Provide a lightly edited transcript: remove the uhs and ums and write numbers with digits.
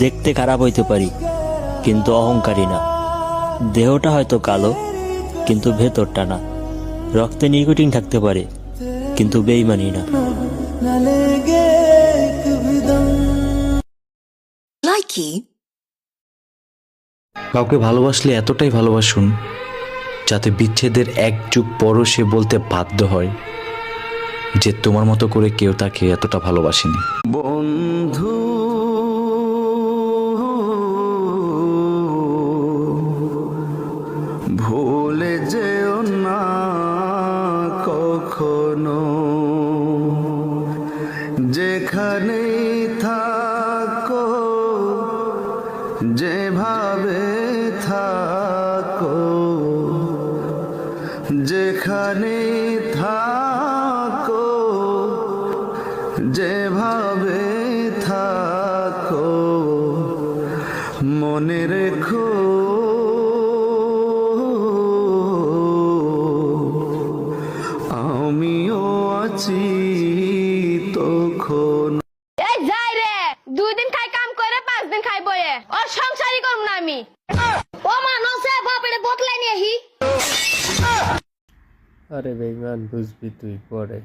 দেখতে খারাপ হইতে পারি কিন্তু অহংকারী না। দেহটা হয়তো কালো কিন্তু ভেতরটা না। রক্তে নিকোটিন থাকতে পারে কিন্তু বেইমানি না। কাউকে ভালোবাসলে এতটাই ভালোবাসুন যাতে বিচ্ছেদের এক যুগ পরও সে বলতে বাধ্য হয় যে তোমার মতো করে কেউ তাকে এতটা ভালোবাসেনি। বন্ধু ভুলে যেও না কখনো, যেখানেই থাকো যেভাবে থাকো, যেখানেই থাকো যেভাবে থাকো, মনে রেখো আমিও আছি তখন। এই যাই রে, 2 দিন খাই কাম করে 5 দিন খাই বয়ে, ওর সংসারই করব না আমি। ও মানুষে বাপরে বকলাই নিহি। আরে বেঈমান, বুঝবি তুই পরে।